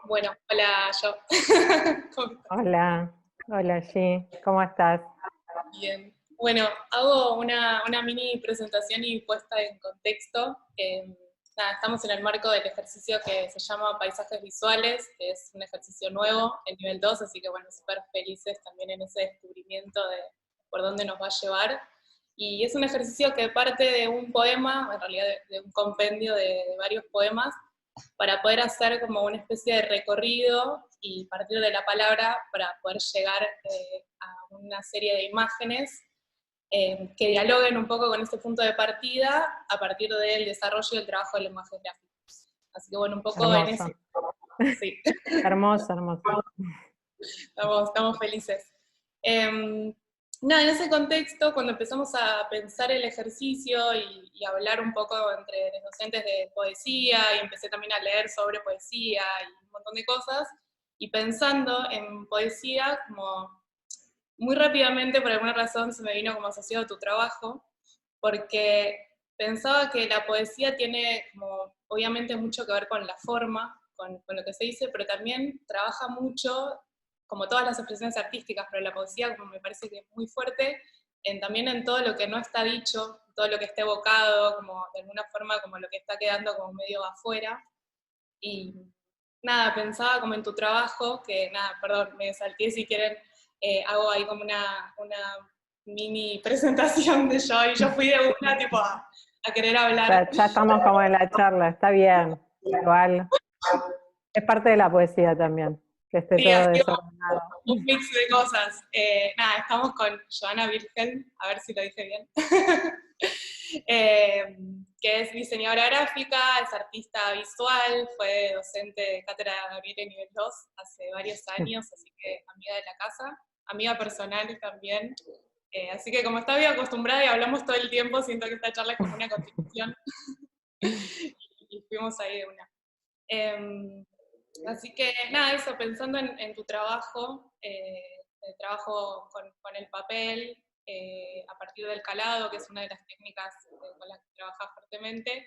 Bueno, hola, yo. ¿Cómo estás? Hola, hola G, ¿cómo estás? Bien. Bueno, hago una mini presentación y puesta en contexto. Nada, estamos en el marco del ejercicio que se llama Paisajes Visuales, que es un ejercicio nuevo, el nivel 2, así que bueno, súper felices también en ese descubrimiento de por dónde nos va a llevar. Y es un ejercicio que parte de un poema, en realidad de un compendio de varios poemas, para poder hacer como una especie de recorrido y partir de la palabra para poder llegar a una serie de imágenes que dialoguen un poco con este punto de partida a partir del desarrollo y el trabajo del lenguaje gráfico. Así que bueno, un poco en ese... Hermoso, Sí, hermoso, hermoso. estamos felices. Eh, Nada, en ese contexto, cuando empezamos a pensar el ejercicio y hablar un poco entre los docentes de poesía, y empecé también a leer sobre poesía y un montón de cosas, y pensando en poesía, como muy rápidamente, por alguna razón, se me vino como asociado a tu trabajo, porque pensaba que la poesía tiene como, obviamente, mucho que ver con la forma, con lo que se dice, pero también trabaja mucho, como todas las expresiones artísticas, pero la poesía como me parece que es muy fuerte, también en todo lo que no está dicho, todo lo que está evocado, como de alguna forma como lo que está quedando como medio afuera. Y nada, pensaba como en tu trabajo, que nada, perdón, me salté si quieren, hago ahí como una mini presentación de yo, y yo fui de una tipo a querer hablar. Ya estamos como en la charla, está bien, igual. Es parte de la poesía también, que esté Sí, todo así desordenado. un mix de cosas. Nada, estamos con Joana Virgen, a ver si lo dije bien. eh, que es diseñadora gráfica, es artista visual, fue docente de cátedra de Gabriel nivel 2 hace varios años, así que amiga de la casa, amiga personal también. Así que como está bien acostumbrada y hablamos todo el tiempo, siento que esta charla es como una continuación y fuimos ahí de una. Así que nada, eso, pensando en tu trabajo, el trabajo con el papel, a partir del calado, que es una de las técnicas con las que trabajas fuertemente,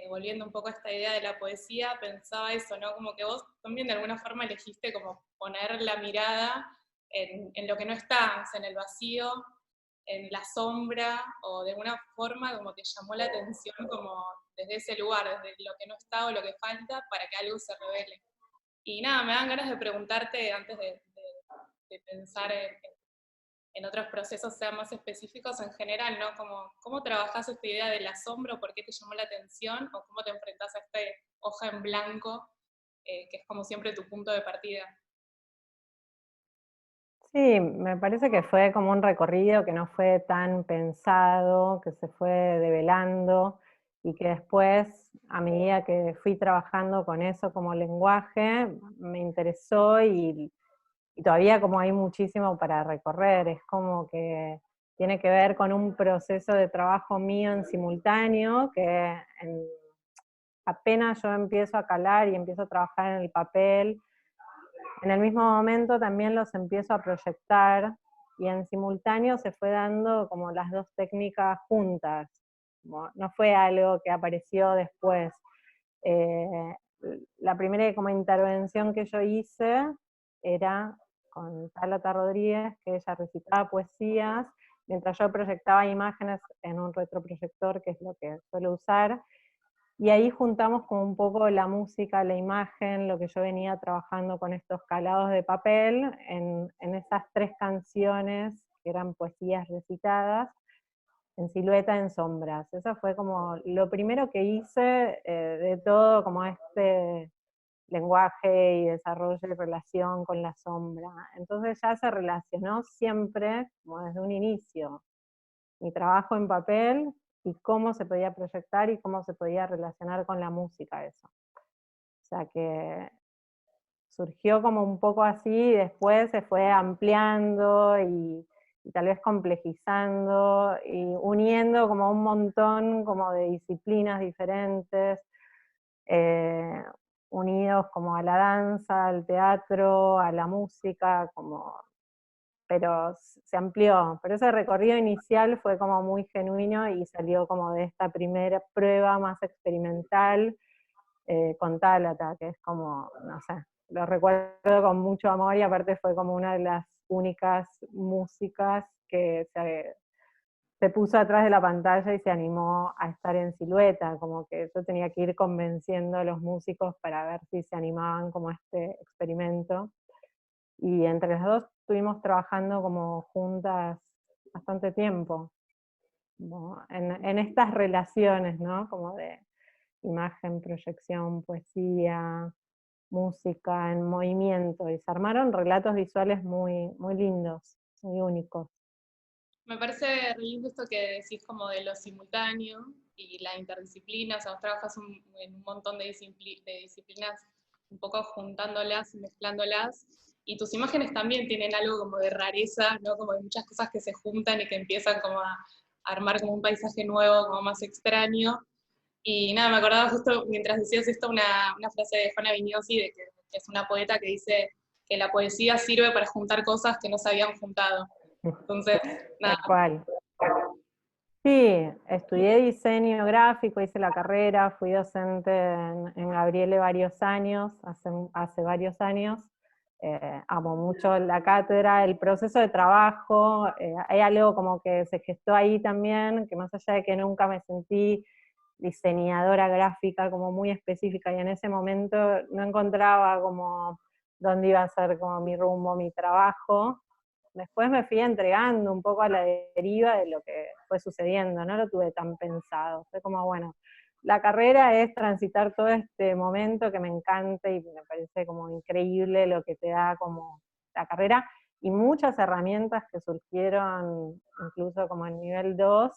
volviendo un poco a esta idea de la poesía, pensaba eso, ¿no? Como que vos también de alguna forma elegiste como poner la mirada en lo que no está, o sea, en el vacío, en la sombra, o de alguna forma como te llamó la atención como desde ese lugar, desde lo que no está o lo que falta, para que algo se revele. Y nada, me dan ganas de preguntarte, antes de pensar en otros procesos sean más específicos en general, ¿no? Como, ¿cómo trabajás esta idea del asombro? ¿Por qué te llamó la atención? ¿O cómo te enfrentás a esta hoja en blanco, que es como siempre tu punto de partida? Sí, me parece que fue como un recorrido que no fue tan pensado, que se fue develando y que después, a medida que fui trabajando con eso como lenguaje, me interesó y todavía como hay muchísimo para recorrer, es como que tiene que ver con un proceso de trabajo mío en simultáneo, que apenas yo empiezo a calar y empiezo a trabajar en el papel, en el mismo momento también los empiezo a proyectar y en simultáneo se fue dando como las dos técnicas juntas, no fue algo que apareció después. Eh, la primera como intervención que yo hice era con Tálata Rodríguez, que ella recitaba poesías, mientras yo proyectaba imágenes en un retroproyector, que es lo que suelo usar, y ahí juntamos como un poco la música, la imagen, lo que yo venía trabajando con estos calados de papel, en esas tres canciones que eran poesías recitadas, en silueta, en sombras. Eso fue como lo primero que hice de todo como este lenguaje y desarrollo y relación con la sombra. Entonces ya se relacionó siempre, como desde un inicio, mi trabajo en papel y cómo se podía proyectar y cómo se podía relacionar con la música eso. O sea que surgió como un poco así y después se fue ampliando y tal vez complejizando y uniendo como un montón como de disciplinas diferentes, eh, unidos como a la danza, al teatro, a la música, como, pero se amplió. Pero ese recorrido inicial fue como muy genuino y salió como de esta primera prueba más experimental, con Tálata, que es como, no sé, lo recuerdo con mucho amor y aparte fue como una de las únicas músicas que se puso atrás de la pantalla y se animó a estar en silueta, como que yo tenía que ir convenciendo a los músicos para ver si se animaban como a este experimento. Y entre las dos estuvimos trabajando como juntas bastante tiempo, como en estas relaciones, ¿no? Como de imagen, proyección, poesía, música en movimiento, y se armaron relatos visuales muy, muy lindos, muy únicos. Me parece re lindo esto que decís como de lo simultáneo y la interdisciplina, o sea, vos trabajas en un montón de disciplinas, un poco juntándolas y mezclándolas, y tus imágenes también tienen algo como de rareza, ¿no? Como de muchas cosas que se juntan y que empiezan como a armar como un paisaje nuevo, como más extraño. Y nada, me acordaba justo mientras decías esto una frase de Juana Viñosi, que es una poeta que dice que la poesía sirve para juntar cosas que no se habían juntado. Entonces, nada. Tal cual. Sí, estudié diseño gráfico, hice la carrera, fui docente en Gabriele varios años, hace varios años. Amo mucho la cátedra, el proceso de trabajo, hay algo como que se gestó ahí también, que más allá de que nunca me sentí diseñadora gráfica como muy específica, y en ese momento no encontraba como dónde iba a ser como mi rumbo, mi trabajo. Después me fui entregando un poco a la deriva de lo que fue sucediendo, no lo tuve tan pensado, fue como, bueno, la carrera es transitar todo este momento que me encanta y me parece como increíble lo que te da como la carrera, y muchas herramientas que surgieron incluso como en nivel 2,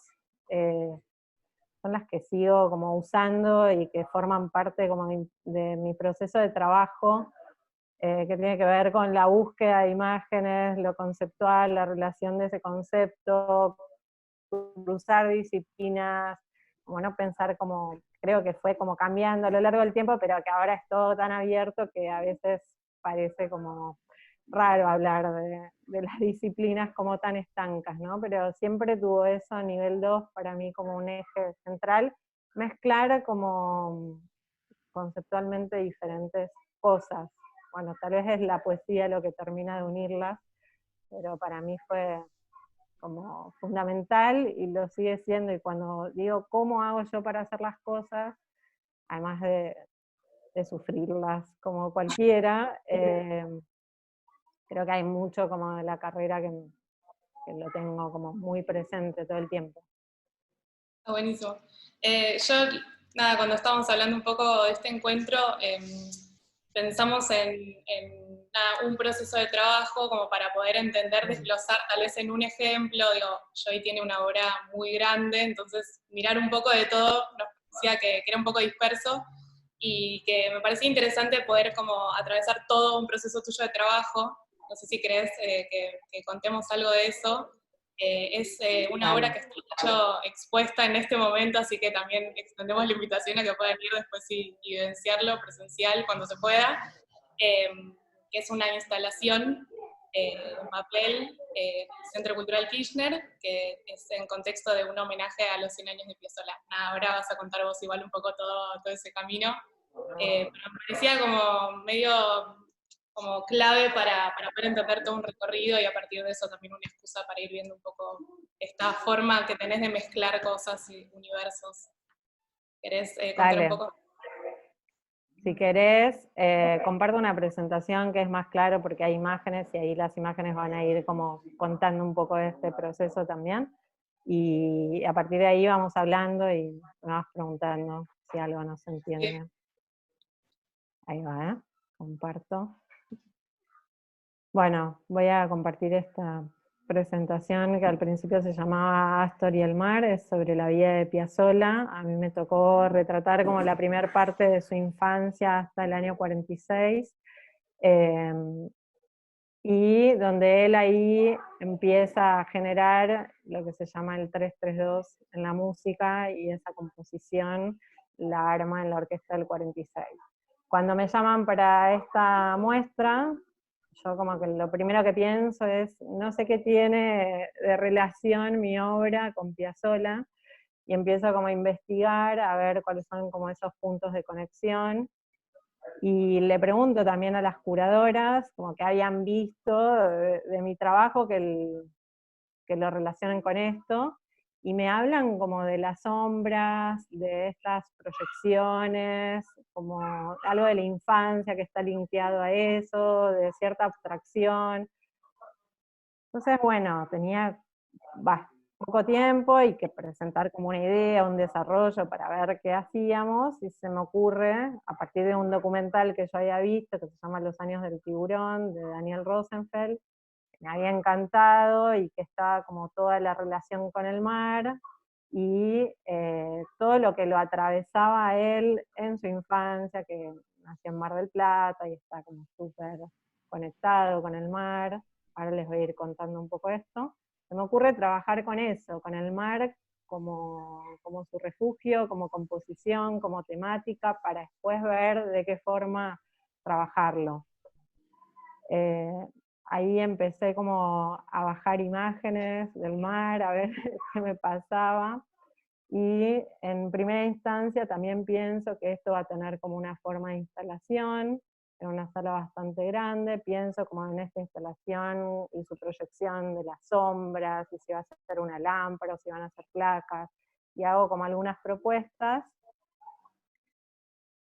son las que sigo como usando y que forman parte como de mi proceso de trabajo, que tiene que ver con la búsqueda de imágenes, lo conceptual, la relación de ese concepto, cruzar disciplinas, como no pensar como, creo que fue como cambiando a lo largo del tiempo, pero que ahora es todo tan abierto que a veces parece como raro hablar de las disciplinas como tan estancas, ¿no? Pero siempre tuvo eso a nivel 2 para mí como un eje central, mezclar como conceptualmente diferentes cosas. Bueno, tal vez es la poesía lo que termina de unirlas, pero para mí fue como fundamental y lo sigue siendo, y cuando digo cómo hago yo para hacer las cosas, además de sufrirlas como cualquiera, creo que hay mucho como de la carrera que lo tengo como muy presente todo el tiempo. Está buenísimo. Yo, nada, cuando estábamos hablando un poco de este encuentro, pensamos nada, un proceso de trabajo como para poder entender, desglosar tal vez en un ejemplo. Digo, Joy tiene una obra muy grande, entonces mirar un poco de todo nos parecía que era un poco disperso y que me parecía interesante poder como atravesar todo un proceso tuyo de trabajo. No sé si crees que contemos algo de eso. Es una obra que está mucho expuesta en este momento, así que también extendemos la invitación a que puedan ir después y vivenciarlo presencial cuando se pueda, que es una instalación en papel del Centro Cultural Kirchner, que es en contexto de un homenaje a los 100 años de Piazzolla. Nada, ahora vas a contar vos igual un poco todo ese camino, pero me parecía como medio como clave para poder entender todo un recorrido, y a partir de eso también una excusa para ir viendo un poco esta forma que tenés de mezclar cosas y universos. ¿Querés contar un Dale. poco? Si querés, comparto una presentación que es más claro porque hay imágenes y ahí las imágenes van a ir como contando un poco de este proceso también. Y a partir de ahí vamos hablando y me vas preguntando si algo no se Sí. entiende. Ahí va, ¿eh? Comparto. Bueno, voy a compartir esta presentación que al principio se llamaba Astor y el mar, es sobre la vida de Piazzolla. A mí me tocó retratar como la primera parte de su infancia hasta el año 46, eh, y donde él ahí empieza a generar lo que se llama el 3-3-2 en la música, y esa composición la arma en la orquesta del 46. Cuando me llaman para esta muestra, yo como que lo primero que pienso es, no sé qué tiene de relación mi obra con Piazzolla, y empiezo como a investigar, a ver cuáles son como esos puntos de conexión, y le pregunto también a las curadoras, como que habían visto de mi trabajo que lo relacionen con esto, y me hablan como de las sombras, de estas proyecciones, como algo de la infancia que está linkeado a eso, de cierta abstracción. Entonces, bueno, tenía poco tiempo y que presentar como una idea, un desarrollo para ver qué hacíamos, y se me ocurre, a partir de un documental que yo había visto, que se llama Los años del tiburón, de Daniel Rosenfeld, que me había encantado y que estaba como toda la relación con el mar, y todo lo que lo atravesaba a él en su infancia, que nació en Mar del Plata y está como súper conectado con el mar. Ahora les voy a ir contando un poco esto. Se me ocurre trabajar con eso, con el mar como su refugio, como composición, como temática, para después ver de qué forma trabajarlo. Eh, Ahí empecé como a bajar imágenes del mar, a ver qué me pasaba. Y en primera instancia también pienso que esto va a tener como una forma de instalación, en una sala bastante grande, pienso como en esta instalación y su proyección de las sombras, y si va a ser una lámpara o si van a ser placas, y hago como algunas propuestas,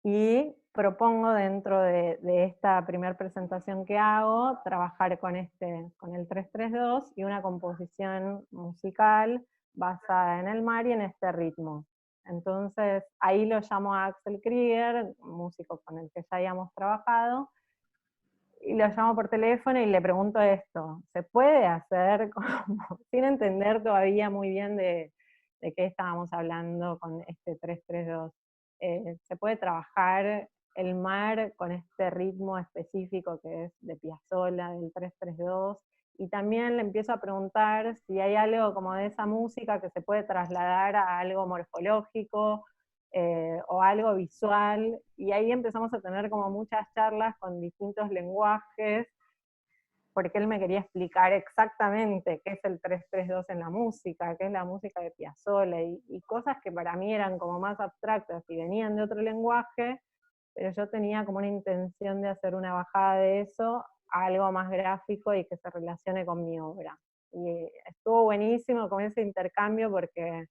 y propongo dentro de esta primera presentación que hago, trabajar con el 332 y una composición musical basada en el mar y en este ritmo. Entonces ahí lo llamo a Axel Krieger, músico con el que ya habíamos trabajado, y lo llamo por teléfono y le pregunto esto: ¿se puede hacer como, sin entender todavía muy bien de qué estábamos hablando con este 332? ¿Se puede trabajar el mar con este ritmo específico que es de Piazzolla, del 332? Y también le empiezo a preguntar si hay algo como de esa música que se puede trasladar a algo morfológico, o algo visual, y ahí empezamos a tener como muchas charlas con distintos lenguajes, porque él me quería explicar exactamente qué es el 332 en la música, qué es la música de Piazzolla, y cosas que para mí eran como más abstractas y venían de otro lenguaje, pero yo tenía como una intención de hacer una bajada de eso a algo más gráfico y que se relacione con mi obra. Y estuvo buenísimo con ese intercambio, porque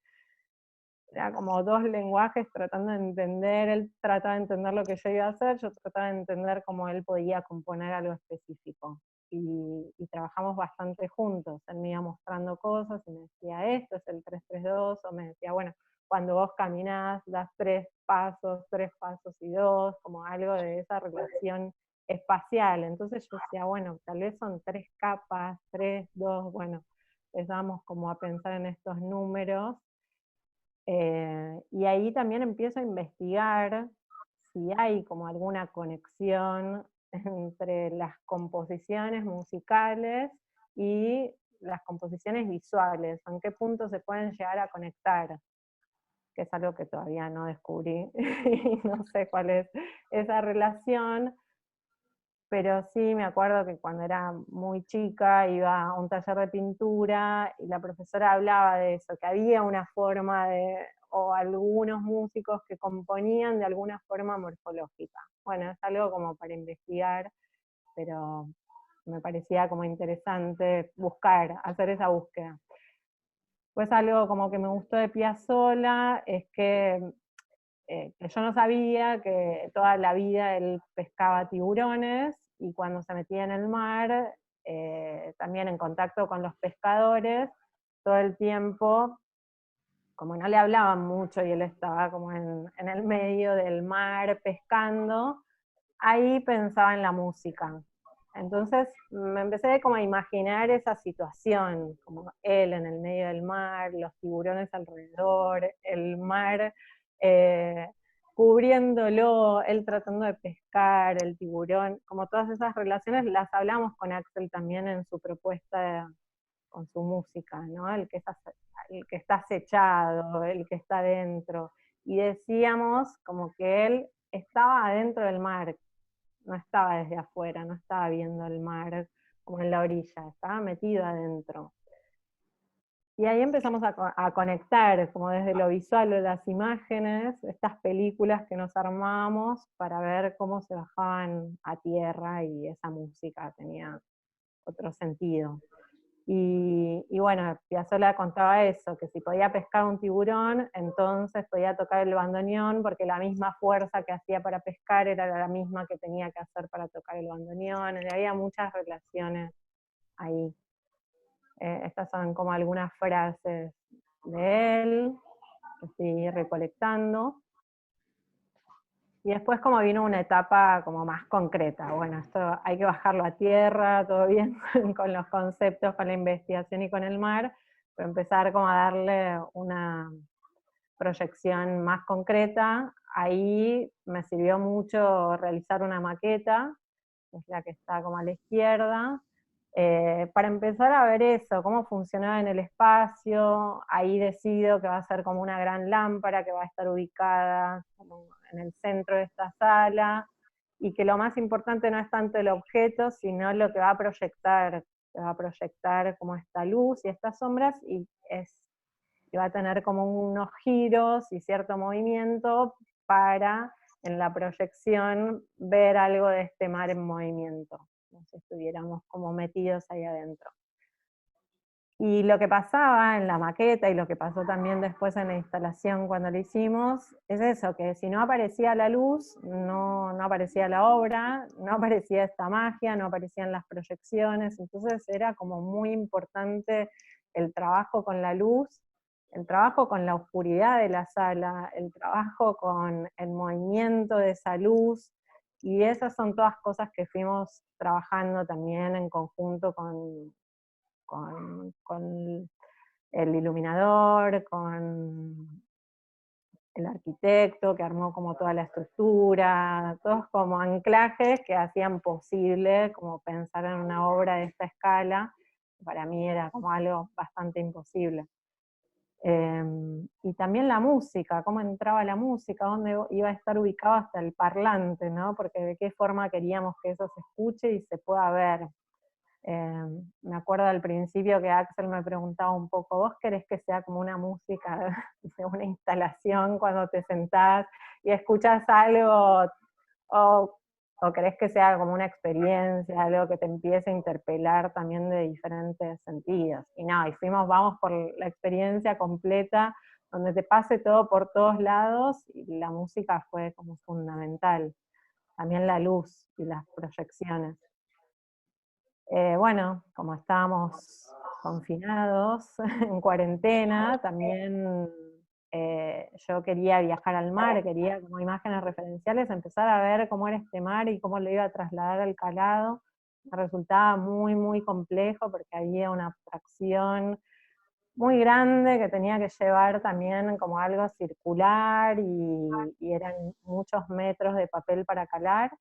era como dos lenguajes tratando de entender, él trataba de entender lo que yo iba a hacer, yo trataba de entender cómo él podía componer algo específico. Y trabajamos bastante juntos, él me iba mostrando cosas y me decía, esto es el 332, o me decía, bueno, cuando vos caminás, das tres pasos y dos, como algo de esa relación espacial. Entonces yo decía, bueno, tal vez son tres capas, tres, dos, bueno, empezamos como a pensar en estos números. Y ahí también empiezo a investigar si hay como alguna conexión entre las composiciones musicales y las composiciones visuales, en qué punto se pueden llegar a conectar, que es algo que todavía no descubrí y no sé cuál es esa relación. Pero sí me acuerdo que cuando era muy chica iba a un taller de pintura y la profesora hablaba de eso, que había una forma o algunos músicos que componían de alguna forma morfológica. Bueno, es algo como para investigar, pero me parecía como interesante hacer esa búsqueda. Pues algo como que me gustó de Piazzolla es que yo no sabía que toda la vida él pescaba tiburones, y cuando se metía en el mar, también en contacto con los pescadores, todo el tiempo, como no le hablaban mucho y él estaba como en el medio del mar pescando, ahí pensaba en la música. Entonces me empecé como a imaginar esa situación, como él en el medio del mar, los tiburones alrededor, el mar eh, cubriéndolo, él tratando de pescar, el tiburón, como todas esas relaciones las hablamos con Axel también en su propuesta con su música, ¿no? El que está acechado, el que está dentro. Y decíamos como que él estaba adentro del mar, no estaba desde afuera, no estaba viendo el mar como en la orilla, estaba metido adentro. Y ahí empezamos a conectar, como desde lo visual, de las imágenes, estas películas que nos armamos para ver cómo se bajaban a tierra, y esa música tenía otro sentido. Y bueno, Piazzolla contaba eso, que si podía pescar un tiburón, entonces podía tocar el bandoneón, porque la misma fuerza que hacía para pescar era la misma que tenía que hacer para tocar el bandoneón, y había muchas relaciones ahí. Estas son como algunas frases de él, que estoy recolectando. Y después como vino una etapa como más concreta, bueno, esto hay que bajarlo a tierra, todo bien con los conceptos, con la investigación y con el mar, pero empezar como a darle una proyección más concreta. Ahí me sirvió mucho realizar una maqueta, que es la que está como a la izquierda, para empezar a ver eso, cómo funcionaba en el espacio. Ahí decido que va a ser como una gran lámpara que va a estar ubicada como en el centro de esta sala, y que lo más importante no es tanto el objeto, sino lo que va a proyectar como esta luz y estas sombras, y va a tener como unos giros y cierto movimiento para, en la proyección, ver algo de este mar en movimiento, como si estuviéramos como metidos ahí adentro. Y lo que pasaba en la maqueta, y lo que pasó también después en la instalación cuando lo hicimos, es eso, que si no aparecía la luz, no aparecía la obra, no aparecía esta magia, no aparecían las proyecciones. Entonces era como muy importante el trabajo con la luz, el trabajo con la oscuridad de la sala, el trabajo con el movimiento de esa luz, y esas son todas cosas que fuimos trabajando también en conjunto con el iluminador, con el arquitecto que armó como toda la estructura, todos como anclajes que hacían posible como pensar en una obra de esta escala. Para mí era como algo bastante imposible. Y también la música, cómo entraba la música, dónde iba a estar ubicado hasta el parlante, ¿no? Porque de qué forma queríamos que eso se escuche y se pueda ver. Me acuerdo al principio que Axel me preguntaba un poco, ¿vos querés que sea como una música de una instalación cuando te sentás y escuchás algo, o, o querés que sea como una experiencia, algo que te empiece a interpelar también de diferentes sentidos? Y no, y vamos por la experiencia completa, donde te pase todo por todos lados, y la música fue como fundamental. También la luz y las proyecciones. Bueno, como estábamos confinados, en cuarentena, también yo quería viajar al mar, quería como imágenes referenciales, empezar a ver cómo era este mar y cómo lo iba a trasladar al calado. Me resultaba muy, muy complejo, porque había una abstracción muy grande que tenía que llevar también como algo circular, y eran muchos metros de papel para calar.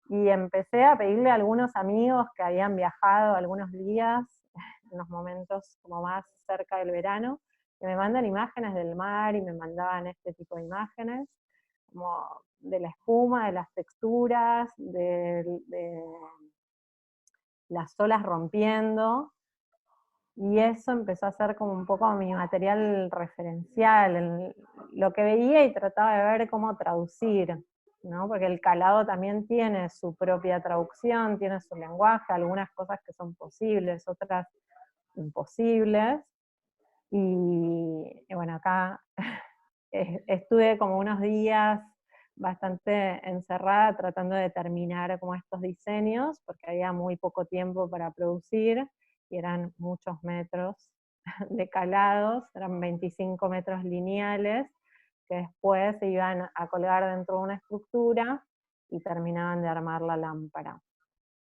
Y empecé a pedirle a algunos amigos que habían viajado algunos días, en los momentos como más cerca del verano, que me mandan imágenes del mar, y me mandaban este tipo de imágenes, como de la espuma, de las texturas, de las olas rompiendo. Y eso empezó a ser como un poco mi material referencial, lo que veía, y trataba de ver cómo traducir, ¿no? Porque el calado también tiene su propia traducción, tiene su lenguaje, algunas cosas que son posibles, otras imposibles. Y bueno, acá estuve como unos días bastante encerrada tratando de terminar como estos diseños, porque había muy poco tiempo para producir, y eran muchos metros de calados, eran 25 metros lineales, que después se iban a colgar dentro de una estructura y terminaban de armar la lámpara.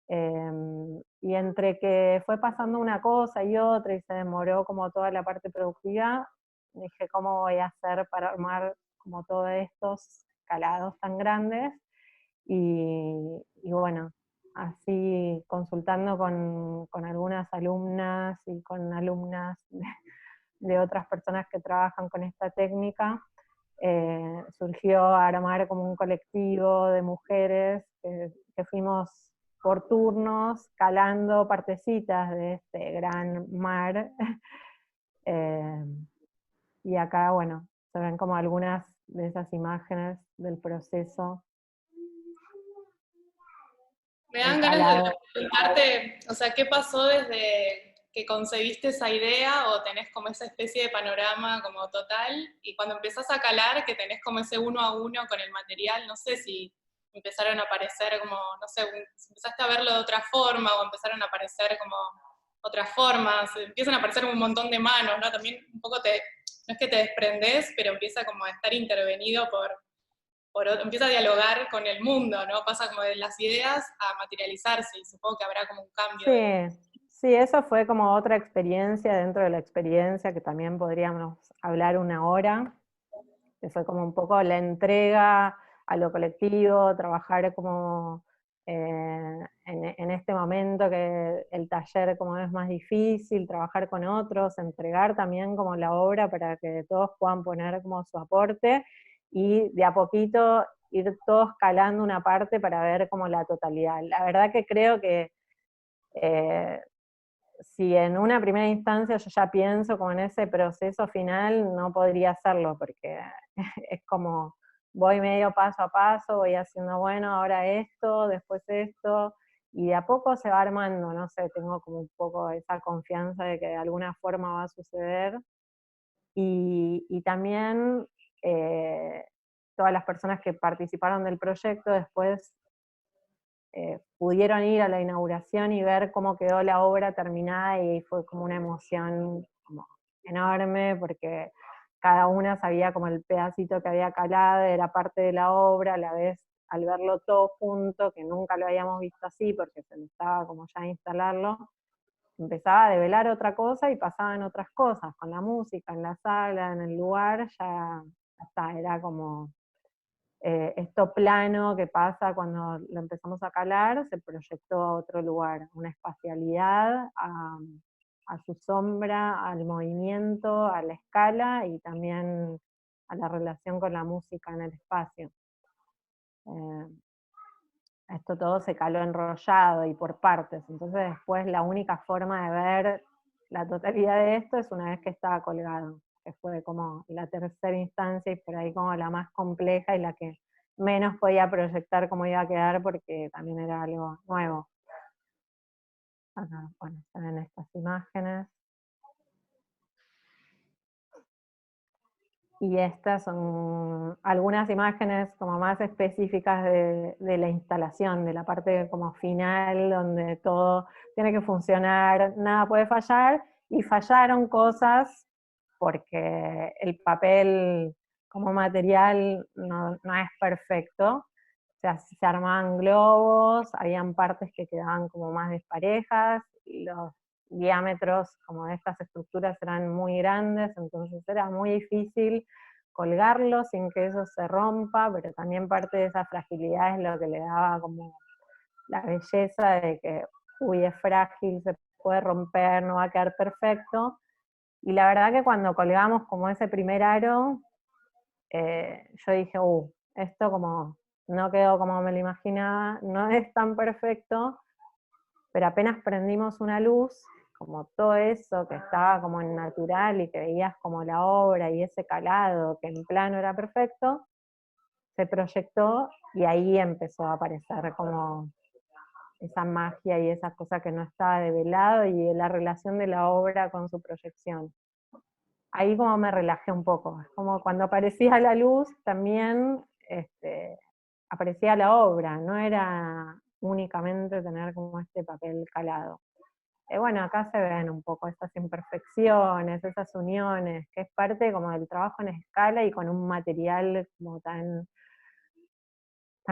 Y entre que fue pasando una cosa y otra, y se demoró como toda la parte productiva, dije, ¿cómo voy a hacer para armar como todos estos calados tan grandes? Y bueno, así consultando con algunas alumnas y con alumnas de otras personas que trabajan con esta técnica, surgió armar como un colectivo de mujeres que fuimos por turnos calando partecitas de este gran mar Eh, y acá, bueno, se ven como algunas de esas imágenes del proceso Me del dan ganas de calado. preguntarte, o sea, ¿qué pasó desde que concebiste esa idea o tenés como esa especie de panorama como total? Y cuando empezás a calar, que tenés como ese uno a uno con el material, no sé si empezaron a aparecer como, no sé, si empezaste a verlo de otra forma o empezaron a aparecer como otras formas, empiezan a aparecer un montón de manos, ¿no? También un poco no es que te desprendés, pero empieza como a estar intervenido empieza a dialogar con el mundo, ¿no? Pasa como de las ideas a materializarse y supongo que habrá como un cambio Sí, de... sí, eso fue como otra experiencia dentro de la experiencia que también podríamos hablar una hora, que fue como un poco la entrega a lo colectivo, trabajar como en este momento que el taller como es más difícil, trabajar con otros, entregar también como la obra para que todos puedan poner como su aporte y de a poquito ir todos calando una parte para ver como la totalidad. La verdad que creo que eh, si en una primera instancia yo ya pienso como en ese proceso final, no podría hacerlo, porque es como voy medio paso a paso, voy haciendo, bueno, ahora esto, después esto, y de a poco se va armando, no sé, tengo como un poco esa confianza de que de alguna forma va a suceder, y también todas las personas que participaron del proyecto después pudieron ir a la inauguración y ver cómo quedó la obra terminada y fue como una emoción como enorme porque cada una sabía como el pedacito que había calado, era parte de la obra, a la vez al verlo todo junto, que nunca lo habíamos visto así porque se necesitaba como ya instalarlo, empezaba a develar otra cosa y pasaban otras cosas, con la música, en la sala, en el lugar, ya está, era como esto plano que pasa cuando lo empezamos a calar, se proyectó a otro lugar, una espacialidad, a su sombra, al movimiento, a la escala y también a la relación con la música en el espacio. Eh, Esto todo se caló enrollado y por partes, entonces después la única forma de ver la totalidad de esto es una vez que estaba colgado, que fue como la tercera instancia y por ahí como la más compleja y la que menos podía proyectar cómo iba a quedar porque también era algo nuevo. Acá, bueno, se ven estas imágenes. Y estas son algunas imágenes como más específicas de la instalación, de la parte como final, donde todo tiene que funcionar, nada puede fallar, y fallaron cosas porque el papel como material no es perfecto. O sea, se armaban globos, habían partes que quedaban como más desparejas, los diámetros como de estas estructuras eran muy grandes, entonces era muy difícil colgarlo sin que eso se rompa, pero también parte de esa fragilidad es lo que le daba como la belleza de que, uy, es frágil, se puede romper, no va a quedar perfecto. Y la verdad que cuando colgamos como ese primer aro, yo dije, esto como no quedó como me lo imaginaba, no es tan perfecto, pero apenas prendimos una luz, como todo eso que estaba como en natural y que veías como la obra y ese calado que en plano era perfecto, se proyectó y ahí empezó a aparecer como esa magia y esa cosa que no estaba develado y la relación de la obra con su proyección. Ahí como me relajé un poco, es como cuando aparecía la luz también aparecía la obra, no era únicamente tener como este papel calado. Bueno, acá se ven un poco esas imperfecciones, esas uniones, que es parte como del trabajo en escala y con un material como tan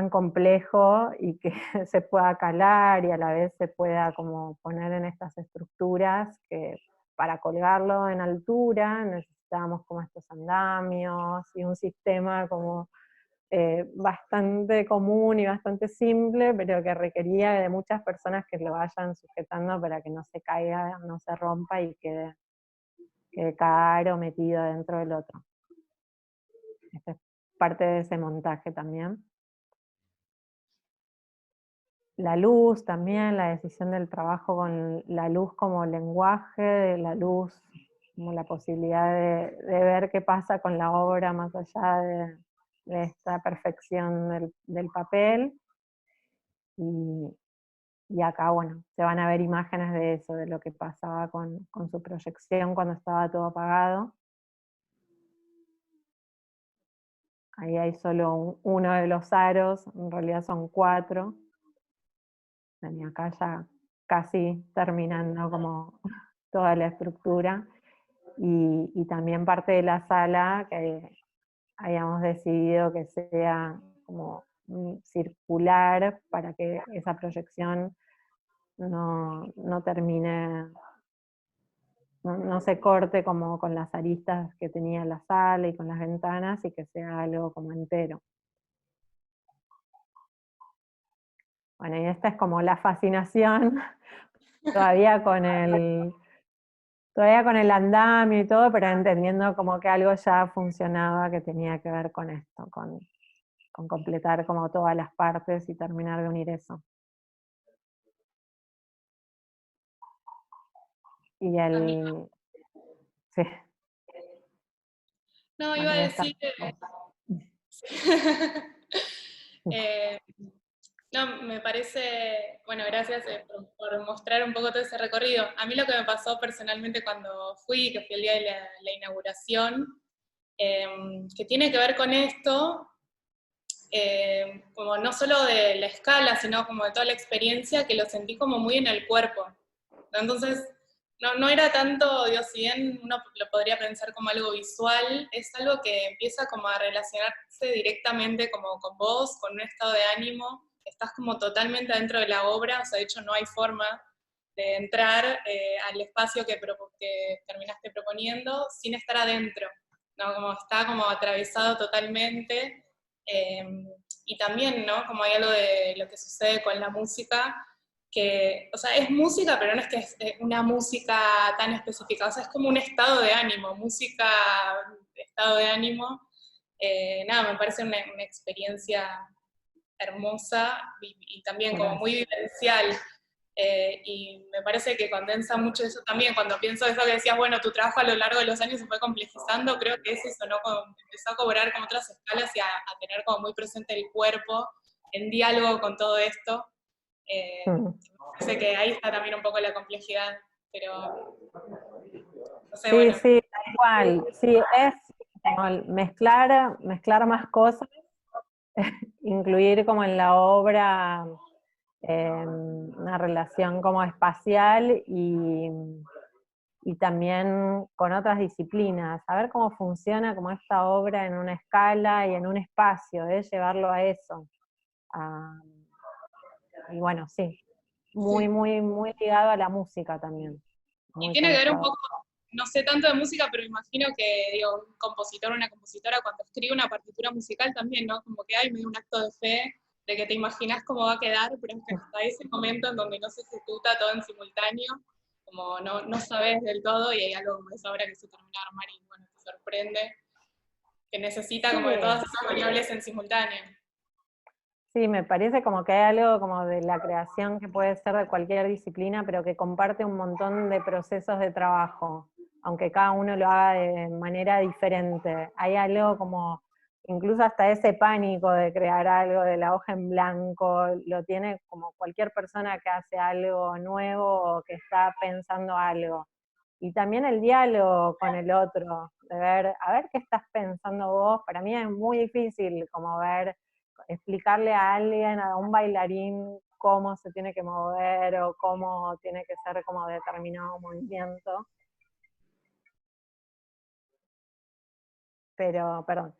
complejo y que se pueda calar y a la vez se pueda como poner en estas estructuras que para colgarlo en altura necesitábamos como estos andamios y un sistema como bastante común y bastante simple, pero que requería de muchas personas que lo vayan sujetando para que no se caiga, no se rompa y quede cada aro metido dentro del otro. Esta es parte de ese montaje también. La luz también, la decisión del trabajo con la luz como lenguaje, la luz como la posibilidad de ver qué pasa con la obra más allá de esta perfección del papel. Y, y acá, bueno, se van a ver imágenes de eso, de lo que pasaba con su proyección cuando estaba todo apagado. Ahí hay solo uno de los aros, en realidad son 4. Y acá ya casi terminando como toda la estructura. Y también parte de la sala que habíamos decidido que sea como circular para que esa proyección no termine, no se corte como con las aristas que tenía la sala y con las ventanas, y que sea algo como entero. Bueno, y esta es como la fascinación, todavía con el andamio y todo, pero entendiendo como que algo ya funcionaba que tenía que ver con esto, con completar como todas las partes y terminar de unir eso. Y sí, No, iba bueno, a y esta. decir, eh, no, me parece, bueno, gracias por mostrar un poco todo ese recorrido. A mí lo que me pasó personalmente cuando fui, que fue el día de la inauguración, que tiene que ver con esto, como no solo de la escala, sino como de toda la experiencia, que lo sentí como muy en el cuerpo. Entonces, no era tanto, Dios, si bien uno lo podría pensar como algo visual, es algo que empieza como a relacionarse directamente como con vos, con un estado de ánimo, estás como totalmente dentro de la obra, o sea, de hecho no hay forma de entrar al espacio que terminaste proponiendo sin estar adentro, ¿no? Como está como atravesado totalmente, eh, y también, ¿no? Como hay algo de lo que sucede con la música, que, o sea, es música, pero no es que es una música tan específica, o sea, es como un estado de ánimo, música, estado de ánimo. Nada, me parece una experiencia hermosa y también como muy vivencial. Y me parece que condensa mucho eso también. Cuando pienso eso que decías, bueno, tu trabajo a lo largo de los años se fue complejizando, creo que es eso, ¿no? Como empezó a cobrar como otras escalas y a tener como muy presente el cuerpo en diálogo con todo esto. Mm. Me parece que ahí está también un poco la complejidad, pero no sé, Sí, bueno. sí, tal cual. Sí, es como mezclar más cosas, incluir como en la obra una relación como espacial y también con otras disciplinas, saber cómo funciona como esta obra en una escala y en un espacio, llevarlo a eso. Ah, y bueno, sí, muy, Sí. muy, muy ligado a la música también, Y muy tiene que ver un conectado. poco, no sé tanto de música, pero imagino que, digo, un compositor o una compositora cuando escribe una partitura musical también, ¿no? Como que hay medio un acto de fe, de que te imaginas cómo va a quedar, pero es que hasta ese momento en donde no se ejecuta todo en simultáneo, como no sabes del todo y hay algo como esa obra que se termina de armar y bueno, te sorprende, que necesita como de Sí, todas esas variables en simultáneo. sí, me parece como que hay algo como de la creación que puede ser de cualquier disciplina, pero que comparte un montón de procesos de trabajo, aunque cada uno lo haga de manera diferente. Hay algo como, incluso hasta ese pánico de crear algo de la hoja en blanco, lo tiene como cualquier persona que hace algo nuevo o que está pensando algo. Y también el diálogo con el otro, de ver, a ver qué estás pensando vos. Para mí es muy difícil como ver, explicarle a alguien, a un bailarín, cómo se tiene que mover o cómo tiene que ser como determinado movimiento. Pero, perdón.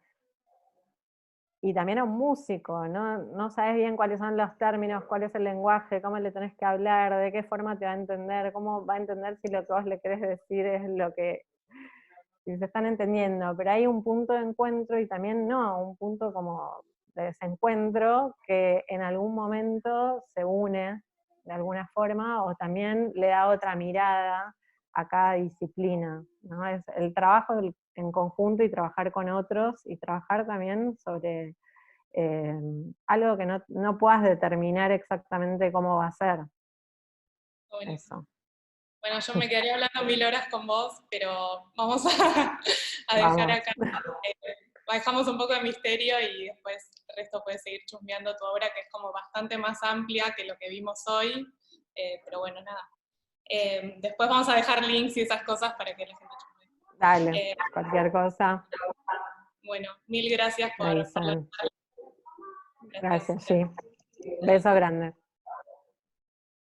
Y también a un músico, ¿no? No sabes bien cuáles son los términos, cuál es el lenguaje, cómo le tenés que hablar, de qué forma te va a entender, cómo va a entender si lo que vos le querés decir es lo que, si se están entendiendo, pero hay un punto de encuentro y también no, un punto como de desencuentro que en algún momento se une de alguna forma o también le da otra mirada a cada disciplina, ¿no? Es el trabajo en conjunto y trabajar con otros y trabajar también sobre algo que no puedas determinar exactamente cómo va a ser Buenísimo. eso. Bueno, yo me quedaría hablando 1000 horas con vos, pero vamos a dejar acá. Dejamos un poco de misterio y después el resto puede seguir chusmeando tu obra, que es como bastante más amplia que lo que vimos hoy. Pero bueno, nada. Después vamos a dejar links y esas cosas para que la gente chusmee. Dale, cualquier cosa. Bueno, 1000 gracias por la Avisan. charla. Gracias, sí. Beso grande.